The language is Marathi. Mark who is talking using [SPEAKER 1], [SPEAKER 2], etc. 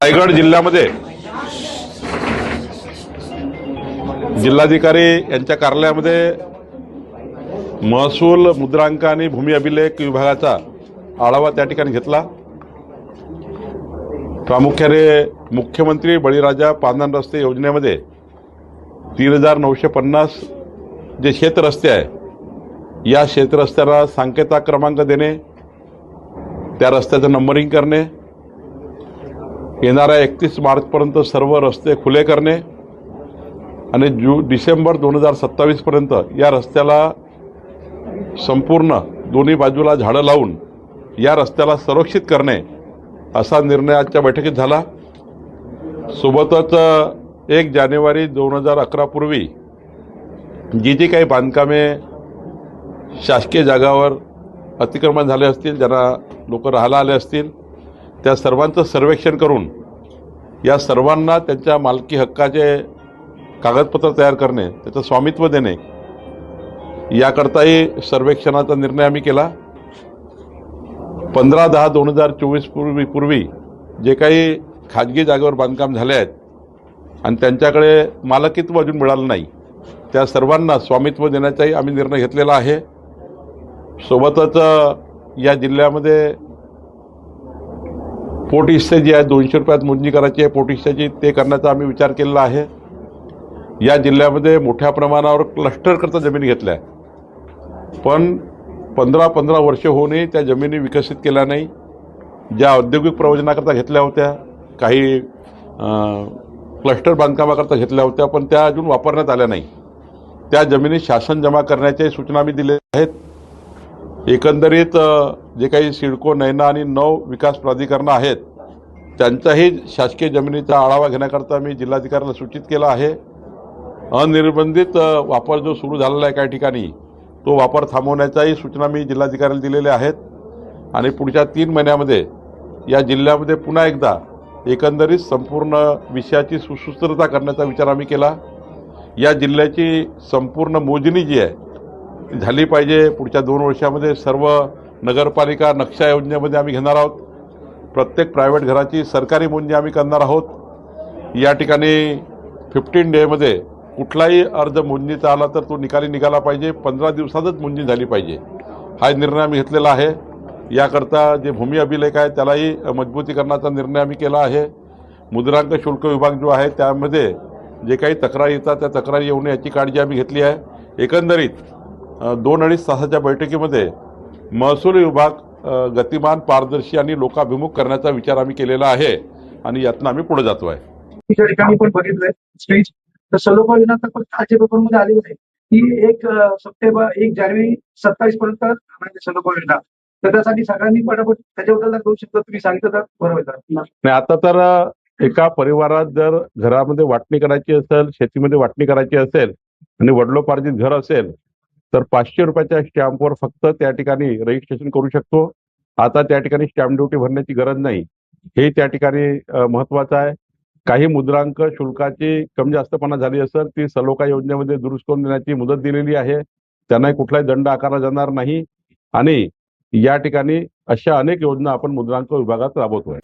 [SPEAKER 1] रायगड जिल्ह्यामध्ये जिल्हाधिकारी यांच्या कार्यालयामध्ये महसूल, मुद्रांक आणि भूमी अभिलेख विभागाचा आढावा त्या ठिकाणी घेतला। प्रामुख्याने मुख्यमंत्री बळीराजा पांदन रस्ते योजनेमध्ये 3950 जे शेतरस्ते आहे, या शेतरस्त्याला सांकेता क्रमांक देणे, त्या रस्त्याचं नंबरिंग करणे, येणाऱ्या 31 मार्चपर्यंत सर्व रस्ते खुले करणे आणि डिसेंबर 2027 पर्यंत या रस्त्याला संपूर्ण दोन्ही बाजूला झाडं लावून या रस्त्याला संरक्षित करणे असा निर्णय आजच्या बैठकीत झाला। सोबतच 1 जानेवारी 2011 पूर्वी जी काही बांधकामे शासकीय जागावर अतिक्रमण झाले असतील, ज्यांना लोक राहायला आले असतील, त्या सर्वांचं सर्वेक्षण करून या सर्वांना त्यांच्या मालकी हक्काचे कागदपत्र तयार करणे, त्याचं स्वामित्व देणे, याकरताही सर्वेक्षणाचा निर्णय आम्ही केला। 15/10/2024 पूर्वी जे काही खाजगी जागेवर बांधकाम झाले आहेत आणि त्यांच्याकडे मालकीत्व अजून मिळालं नाही, त्या सर्वांना स्वामित्व देण्याचाही आम्ही निर्णय घेतलेला आहे। सोबतच या जिल्ह्यामध्ये पोट हिस्से जे आहे 200 रुपयात मोजणी करायची आहे पोट हिस्सेची, ते करण्याचा आम्ही विचार केलेला आहे। या जिल्ह्यामध्ये मोठ्या प्रमाणावर क्लस्टरकरता जमिनी घेतल्या आहे, पण 15 वर्ष होऊनही त्या जमिनी विकसित केल्या नाही। ज्या औद्योगिक प्रयोजनाकरता घेतल्या होत्या, काही क्लस्टर बांधकामाकरता घेतल्या होत्या, पण त्या अजून वापरण्यात आल्या नाही। त्या जमिनी शासन जमा करण्याच्या सूचना आम्ही दिल्या आहेत। एकंदरीत जे काही सिडको, नैना आणि 9 विकास प्राधिकरण आहेत, त्यांच्याही शासकीय जमिनीचा आढावा घेण्याकरता मी जिल्हाधिकाऱ्याला सूचित केलं आहे। अनिर्बंधित वापर जो सुरू झालेला आहे काही ठिकाणी, तो वापर थांबवण्याच्याही सूचना मी जिल्हाधिकाऱ्याला दिलेल्या आहेत आणि पुढच्या 3 महिन्यामध्ये या जिल्ह्यामध्ये पुन्हा एकदा एकंदरीत संपूर्ण विषयाची सुसूत्रता करण्याचा विचार आम्ही केला। या जिल्ह्याची संपूर्ण मोजणी जी आहे झाली पाहिजे। पुढच्या 2 वर्षामध्ये सर्व नगरपालिका नक्षा योजनेमध्ये आम्ही घेणार आहोत। प्रत्येक प्रायव्हेट घराची सरकारी मोजणी आम्ही करणार आहोत। या ठिकाणी 15 डेमध्ये कुठलाही अर्ज मोजणीचा आला तर तो निघाला पाहिजे, 15 दिवसातच मोजणी झाली पाहिजे, हा निर्णय आम्ही घेतलेला आहे। याकरता जे भूमी अभिलेख आहे त्यालाही मजबूतीकरणाचा निर्णय आम्ही केला आहे। मुद्रांक शुल्क विभाग जो आहे त्यामध्ये जे काही तक्रारी येतात त्या तक्रारी येऊ नये याची काळजी आम्ही घेतली आहे। एकंदरीत 2-2.5 तासाच्या बैठकीमध्ये महसूल विभाग गतिमान, पारदर्शी आणि लोकाभिमुख करण्याचा विचार आम्ही केलेला आहे आणि यातनं आम्ही पुढे जातो आहे।
[SPEAKER 2] त्या ठिकाणी पण बघितलंय स्टेज तर सलोखा योजना पण आजच्या पेपरमध्ये आलेली आहे की 1 जानेवारी 27 पर्यंत सलोखा योजना, तर त्यासाठी सगळ्यांनी पटापट त्याच्याबद्दल 2 शब्द तुम्ही सांगितलं तर बरं होईल।
[SPEAKER 1] नाही, आता तर एका परिवारात जर घरामध्ये वाटणी करायची असेल, शेतीमध्ये वाटणी करायची असेल आणि वडिलोपार्जित घर असेल तर 500 रुपयाच्या स्टॅम्पवर फक्त त्या ठिकाणी रजिस्ट्रेशन करू शकतो। आता त्या ठिकाणी स्टॅम्प ड्युटी भरण्याची गरज नाही, हे त्या ठिकाणी महत्त्वाचं आहे। काही मुद्रांक शुल्काची कमी जास्तपणा झाली असेल ती सलोखा योजनेमध्ये दुरुस्त करून देण्याची मुदत दिलेली आहे, त्यांनाही कुठलाही दंड आकारला जाणार नाही आणि या ठिकाणी अशा अनेक योजना आपण मुद्रांक विभागात राबवतोय।